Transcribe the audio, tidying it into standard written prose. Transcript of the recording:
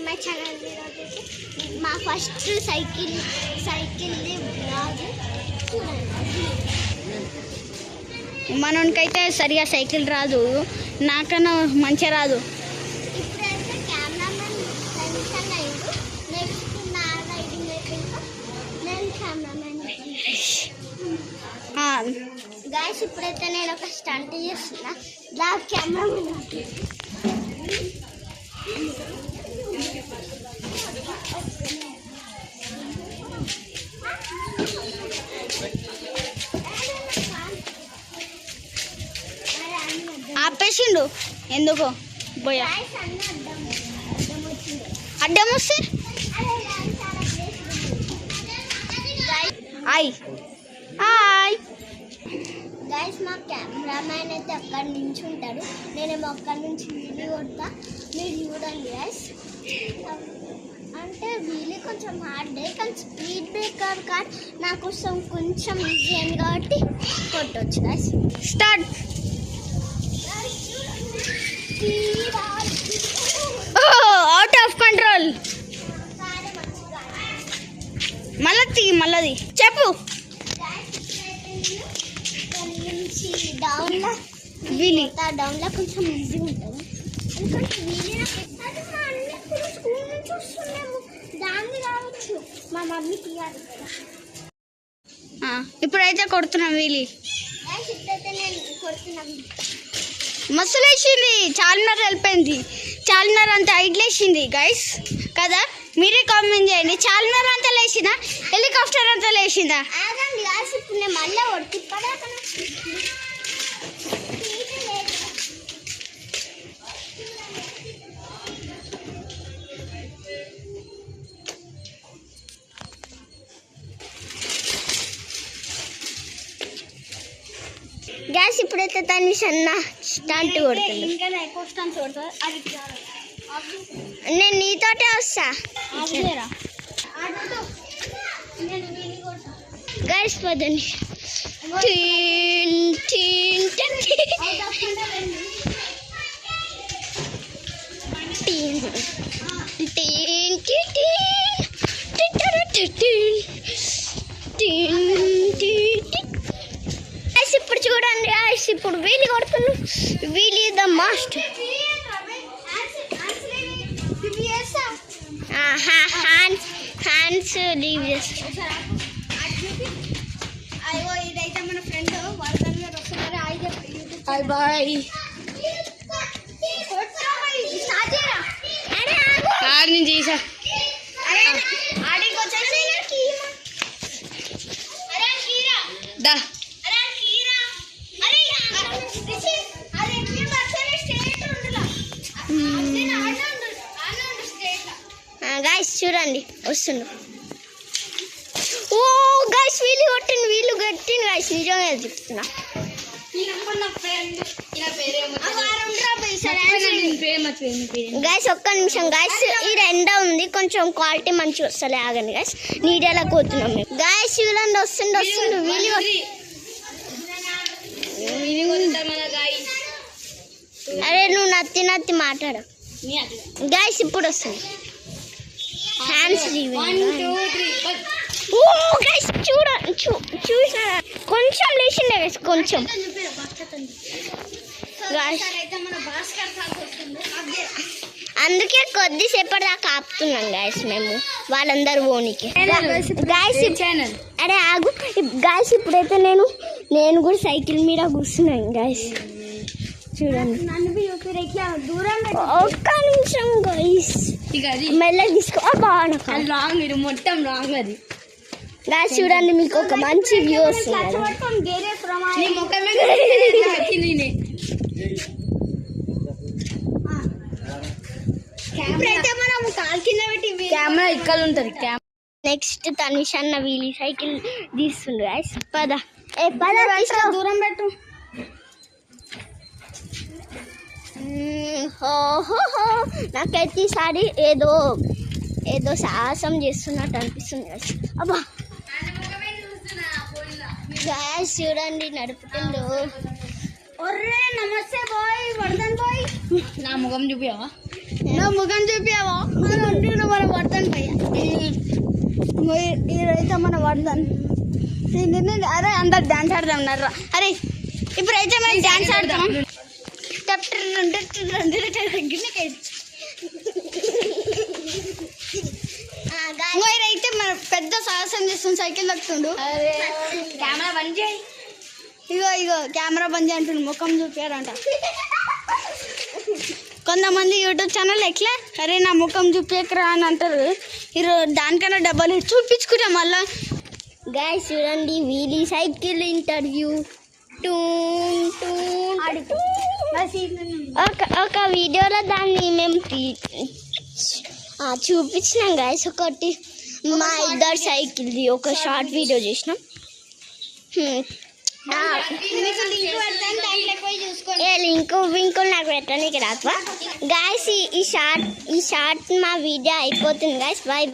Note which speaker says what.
Speaker 1: My channel మా first cycle రాదు.
Speaker 2: మనకైతే సరిగా సైకిల్ రాదు, నాకన్నా మంచిగా రాదు.
Speaker 1: ఇప్పుడైతే కెమెరామెన్ టెన్షన్ అయ్యిండు. నెక్స్ట్ నా రైడింగ్ అయిపోయింది, నేను కెమెరామెన్. గాయస్ ఇప్పుడైతే నేను ఒక స్టంట్ చేస్తున్నా. నా కెమెరామెన్
Speaker 2: ఆపేసిండు ఎందుకో పోయా. అడ్డం వస్తే హాయ్ హాయ్
Speaker 1: గైస్, మా కెమెరామ్యాన్ అయితే అక్కడి నుంచి ఉంటాడు, నేనేమో అక్కడి నుంచి వీలు కొడతా. మీరు చూడండి గైస్. అంటే వీలు కొంచెం హార్డే, కానీ స్పీడ్ బ్రేకర్ కార్ నా కోసం కొంచెం ఈజీ అయింది కాబట్టి కొట్టవచ్చు guys.
Speaker 2: Start. Out of control. మళ్ళీ చెప్పు.
Speaker 1: డౌన్లో
Speaker 2: వీలి
Speaker 1: డౌన్లో కొంచెం ఈజీ ఉంటుంది, ఎందుకంటే వీలి నాకు మా అన్ని స్కూల్ నుంచి వస్తున్నాము. దాన్ని కావచ్చు మా మమ్మీ తీయాలి కదా.
Speaker 2: ఇప్పుడైతే కొడుతున్నాం వీలి.
Speaker 1: ఇప్పుడైతే నేను కొడుతున్నాను.
Speaker 2: మస్తు లేచింది, చార్మినార్ వెళ్ళిపోయింది. చార్మినార్ అంతా హైట్ లేచింది గైస్ కదా. మీరే కామెంట్ చేయండి, చార్మినార్ అంతా లేచిందా, హెలికాప్టర్ అంతా లేచిందా?
Speaker 1: ఆగండి గాయస్, ఇప్పుడు నేను మళ్ళీ కొడుతు గ్యాస్. ఇప్పుడైతే దాన్ని సన్న స్టంట్ కొడుతుంది. నేను నీతోటే వస్తా గైస్. పదండి. ఇప్పుడు చూడండి గైస్, ఇప్పుడు వీలి కొడుతున్నాను. వీలి ద మాస్ట్. హ్యాండ్స్ లీవ్ చేస్తా.
Speaker 2: ఇదైతే మన ఫ్రెండ్ వరదన్ గారు వస్తున్నారు. Hi bye. నుంచి ఈసా దా.
Speaker 1: గాయస్ చూడండి వస్తుండు. ఓ గాయస్ వీళ్ళు కొట్టింది, వీళ్ళు కట్టింది గాయస్, నిజంగా చెప్తున్నా. గాయస్ ఒక్క నిమిషం గాయస్, ఈ రెండో ఉంది, కొంచెం క్వాలిటీ మంచిగా వస్తలే. ఆగండి గాయస్, నీడేలా పోతున్నాం మేము. గాయస్ చూడండి వస్తుండు వీళ్ళు. అరే నువ్వు నత్తి మాట్లాడు గాయస్. ఇప్పుడు వస్తుంది హ్యాండ్స్. ఓ గైస్ చూసా కొంచెం లేచిండే గైస్, కొంచెం. అందుకే కొద్దిసేపటి దాకా ఆపుతున్నాం గైస్ మేము, వాళ్ళందరూ ఓనికి గైస్. అరే ఆగు గైస్, ఇప్పుడైతే నేను కూడా సైకిల్ మీద కూర్చున్నాను గైస్. చూడండి ఒక్క నిమిషం గైస్, మెల్లగా తీసుకో.
Speaker 2: బాగుంది మొత్తం రాంగ్ అది
Speaker 1: గాయస్. చూడండి మీకు ఒక మంచి వ్యూ వస్తుంది.
Speaker 2: కెమెరా ఇక్కడ ఉంటుంది.
Speaker 1: నెక్స్ట్ తనిష్ అన్న వీలి సైకిల్ తీస్తుండు గాయస్. పద
Speaker 2: దూరం పెట్టు.
Speaker 1: నాకైతే ఈసారి ఏదో సాహసం చేస్తున్నట్టు అనిపిస్తుంది గాయస్. అబ్బా గాయస్ చూడండి నడుపుతుండు.
Speaker 2: ఒర్రే నమస్తే బాయ్, వర్ధన్ బాయ్. నా ముఖం చూపియావా? ఇప్పుడైతే మన వర్ధన్ అరే అందరు డాన్స్ ఆడదాం నర్రా. అరే ఇప్పుడైతే మేము డాన్స్ ఆడదాం. అయితే మన పెద్ద సాహసం చేస్తుంది, సైకిల్ తగ్గుతుండు.
Speaker 1: కెమెరా బంద్ చేయి.
Speaker 2: ఇగో కెమెరా బంద్ చేయి అంటుండు, ముఖం చూపారంట. కొంతమంది యూట్యూబ్ ఛానల్ ఎట్లా అరే నా ముఖం చూపించకరా అని అంటారు. ఈరోజు దానికన్నా డబ్బులు చూపించుకుంటాం మళ్ళా.
Speaker 1: గైస్ చూడండి వీలీ సైకిల్ ఇంటర్వ్యూ. ఒక వీడియోలో దాన్ని మేము చూపించినాం గైస్. ఒకటి మా ఇద్దరు సైకిల్ది ఒక షార్ట్ వీడియో చేసినాం. లింక్ నాకు పెట్టడానికి రాదు గైస్. ఈ షార్ట్ మా వీడియో అయిపోతుంది గైస్. By by.